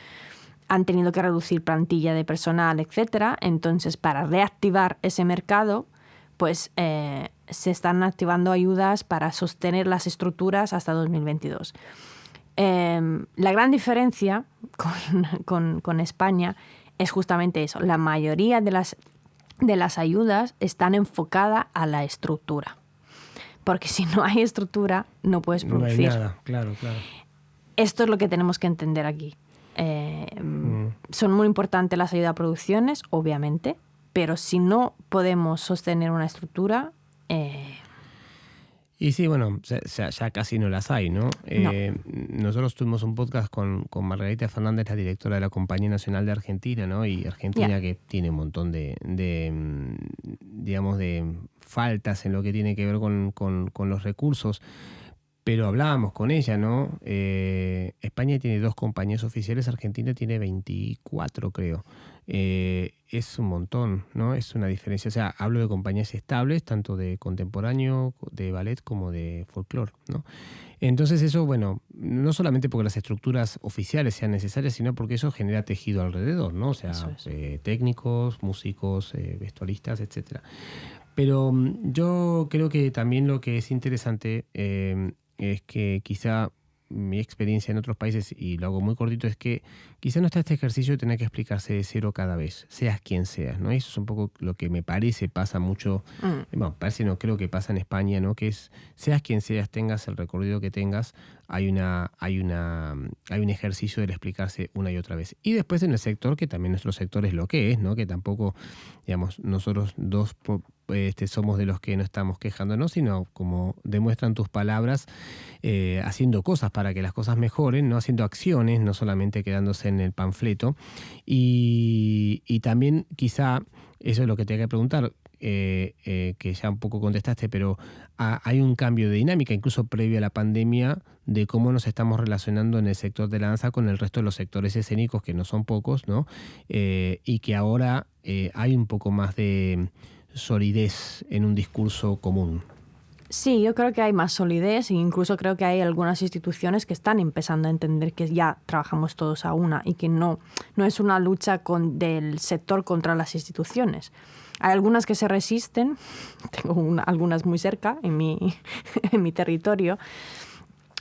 han tenido que reducir plantilla de personal, etcétera. Entonces, para reactivar ese mercado, pues se están activando ayudas para sostener las estructuras hasta 2022. La gran diferencia con España es justamente eso. La mayoría de las ayudas están enfocadas a la estructura. Porque si no hay estructura, no puedes producir. No hay nada, claro. Esto es lo que tenemos que entender aquí. Son muy importantes las ayudas a producciones, obviamente, pero si no podemos sostener una estructura... Y sí, bueno, ya casi no las hay, ¿no? No. Nosotros tuvimos un podcast con Margarita Fernández, la directora de la Compañía Nacional de Argentina, ¿no? Y Argentina que tiene un montón digamos, de faltas en lo que tiene que ver con los recursos. Pero hablábamos con ella, ¿no? España tiene 2 compañías oficiales, Argentina tiene 24, creo. Es un montón, ¿no? Es una diferencia. O sea, hablo de compañías estables, tanto de contemporáneo, de ballet, como de folclore, ¿no? Entonces eso, bueno, no solamente porque las estructuras oficiales sean necesarias, sino porque eso genera tejido alrededor, ¿no? O sea, técnicos, músicos, vestuaristas, etcétera. Pero yo creo que también lo que es interesante es que quizá mi experiencia en otros países, y lo hago muy cortito, es que quizá no está este ejercicio de tener que explicarse de cero cada vez, seas quien seas, ¿no? Y eso es un poco lo que me parece pasa mucho, bueno, parece no, creo que pasa en España, ¿no? Que es, seas quien seas, tengas el recorrido que tengas, hay un ejercicio del explicarse una y otra vez. Y después en el sector, que también nuestro sector es lo que es, ¿no? Que tampoco, digamos, nosotros dos somos de los que no estamos quejándonos, sino como demuestran tus palabras, haciendo cosas para que las cosas mejoren, no haciendo acciones, no solamente quedándose en el panfleto. Y también quizá, eso es lo que te hay que preguntar, que ya un poco contestaste, pero hay un cambio de dinámica, incluso previo a la pandemia, de cómo nos estamos relacionando en el sector de la danza con el resto de los sectores escénicos, que no son pocos, ¿no? Y que ahora hay un poco más de solidez en un discurso común. Sí, yo creo que hay más solidez e incluso creo que hay algunas instituciones que están empezando a entender que ya trabajamos todos a una y que no es una lucha del sector contra las instituciones. Hay algunas que se resisten, tengo algunas muy cerca en mi territorio,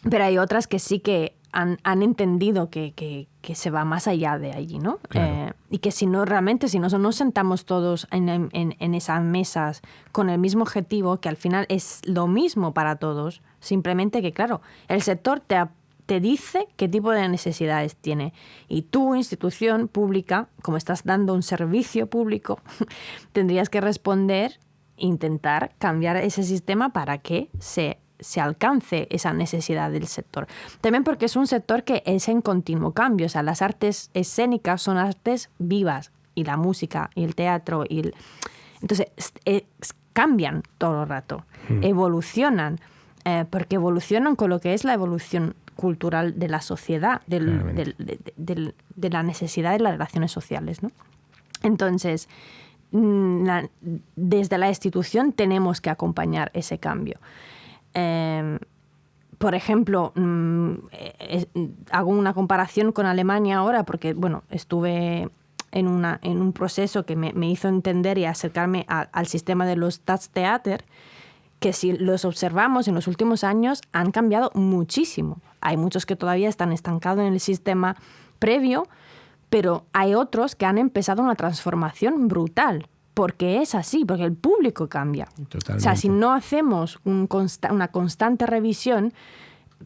pero hay otras que sí que han entendido que se va más allá de allí, ¿no? Claro. Y que si no nos sentamos todos en esas mesas con el mismo objetivo, que al final es lo mismo para todos, simplemente que, claro, el sector te dice qué tipo de necesidades tiene. Y tu institución pública, como estás dando un servicio público, tendrías que responder, intentar cambiar ese sistema para que se alcance esa necesidad del sector. También porque es un sector que es en continuo cambio. O sea, las artes escénicas son artes vivas, y la música, y el teatro, entonces cambian todo el rato, evolucionan, porque evolucionan con lo que es la evolución cultural de la sociedad, de la necesidad de las relaciones sociales, ¿no? Entonces, desde la institución tenemos que acompañar ese cambio. Por ejemplo, hago una comparación con Alemania ahora porque, bueno, estuve en un proceso que me hizo entender y acercarme al sistema de los Staatstheater, que si los observamos en los últimos años han cambiado muchísimo. Hay muchos que todavía están estancados en el sistema previo, pero hay otros que han empezado una transformación brutal. Porque es así, porque el público cambia. Totalmente. O sea, si no hacemos una constante revisión,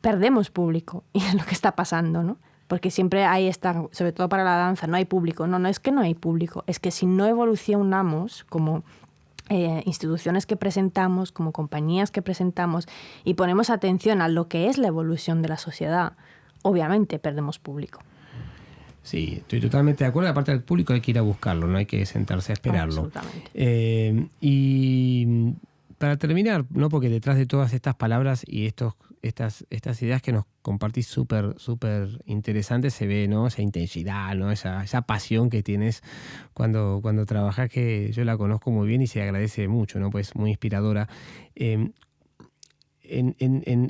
perdemos público. Y es lo que está pasando, ¿no? Porque siempre hay sobre todo para la danza, no hay público. No es que no hay público, es que si no evolucionamos como instituciones que presentamos, como compañías que presentamos, y ponemos atención a lo que es la evolución de la sociedad, obviamente perdemos público. Sí, estoy totalmente de acuerdo. Aparte del público hay que ir a buscarlo, no hay que sentarse a esperarlo. Absolutamente. Y para terminar, ¿no? Porque detrás de todas estas palabras y estas ideas que nos compartís súper interesantes se ve, ¿no? Esa intensidad, ¿no? Esa pasión que tienes cuando trabajas, que yo la conozco muy bien y se agradece mucho, ¿no? Pues muy inspiradora.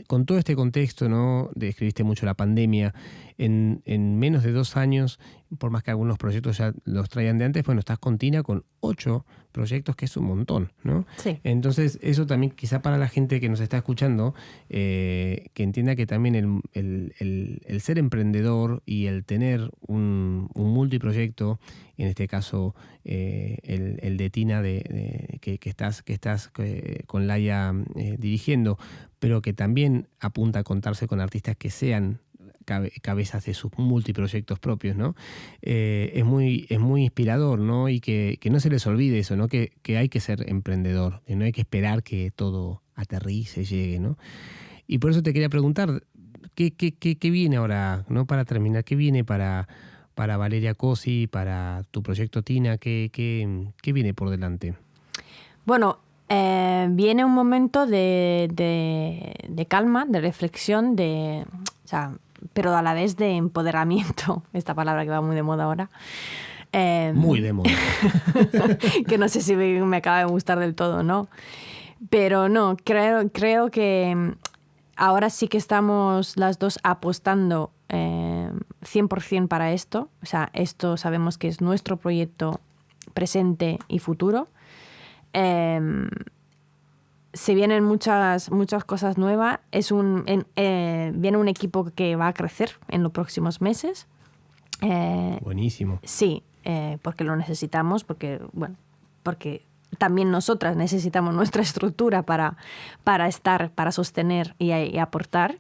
con todo este contexto, ¿no? Describiste mucho la pandemia. En menos de 2 años, por más que algunos proyectos ya los traían de antes, bueno, estás con Tina con 8 proyectos, que es un montón, ¿no? Sí. Entonces, eso también quizá para la gente que nos está escuchando, que entienda que también el ser emprendedor y el tener un multiproyecto, en este caso el de Tina que estás con Laia dirigiendo, pero que también apunta a contarse con artistas que sean cabezas de sus multiproyectos propios, ¿no? Es muy inspirador, ¿no? Y que no se les olvide eso, ¿no? Que hay que ser emprendedor, que no hay que esperar que todo aterrice, llegue, ¿no? Y por eso te quería preguntar, ¿qué viene ahora, ¿no? Para terminar, ¿qué viene para Valeria Cosi, para tu proyecto Tina? ¿Qué viene por delante? Bueno, viene un momento de calma, de reflexión, o sea, pero a la vez de empoderamiento, esta palabra que va muy de moda ahora. Muy de moda. Que no sé si me acaba de gustar del todo, ¿no? Pero no, creo que ahora sí que estamos las dos apostando 100% para esto. O sea, esto sabemos que es nuestro proyecto presente y futuro. Se vienen muchas cosas nuevas. Viene un equipo que va a crecer en los próximos meses. Buenísimo. Sí, porque lo necesitamos, porque también nosotras necesitamos nuestra estructura para estar, para sostener y aportar.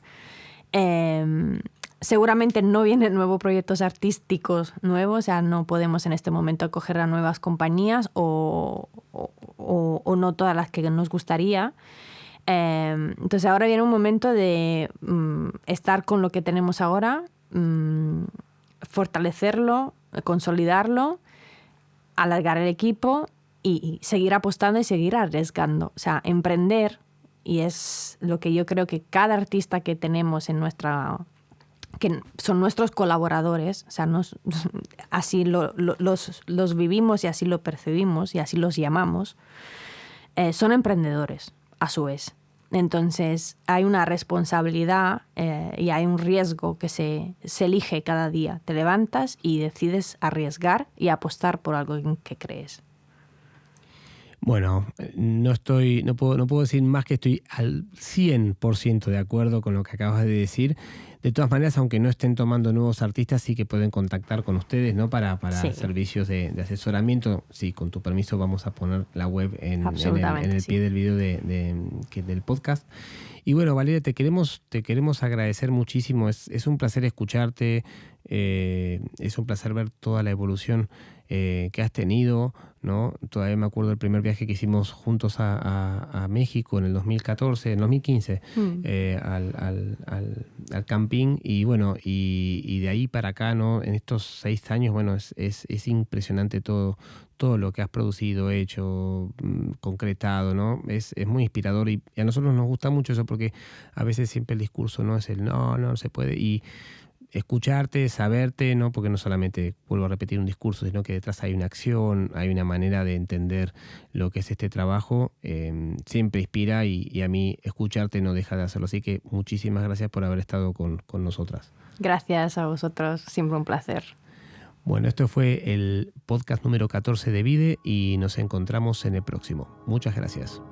Seguramente no vienen nuevos proyectos artísticos nuevos, o sea, no podemos en este momento acoger a nuevas compañías o no todas las que nos gustaría. Entonces ahora viene un momento de estar con lo que tenemos ahora, fortalecerlo, consolidarlo, alargar el equipo y seguir apostando y seguir arriesgando. O sea, emprender, y es lo que yo creo que cada artista que tenemos que son nuestros colaboradores, o sea, así los vivimos y así lo percibimos y así los llamamos, son emprendedores a su vez. Entonces hay una responsabilidad y hay un riesgo que se elige cada día. Te levantas y decides arriesgar y apostar por algo en que crees. Bueno, no puedo decir más que estoy al 100% de acuerdo con lo que acabas de decir. De todas maneras, aunque no estén tomando nuevos artistas, sí que pueden contactar con ustedes, ¿no? Para sí, servicios de asesoramiento. Sí, con tu permiso vamos a poner la web en el pie del video del podcast. Y bueno, Valeria, te queremos agradecer muchísimo. Es un placer escucharte. Es un placer ver toda la evolución que has tenido, ¿no? Todavía me acuerdo del primer viaje que hicimos juntos a México en el 2014, en 2015, al camping. Y bueno, y de ahí para acá, ¿no? En estos 6 años, bueno, es impresionante todo lo que has producido, hecho, concretado, ¿no? Es muy inspirador y a nosotros nos gusta mucho eso porque a veces siempre el discurso no es el no se puede, y escucharte, saberte, ¿no? Porque no solamente, vuelvo a repetir, un discurso, sino que detrás hay una acción, hay una manera de entender lo que es este trabajo, siempre inspira y a mí escucharte no deja de hacerlo. Así que muchísimas gracias por haber estado con nosotras. Gracias a vosotros, siempre un placer. Bueno, esto fue el podcast número 14 de Vide y nos encontramos en el próximo. Muchas gracias.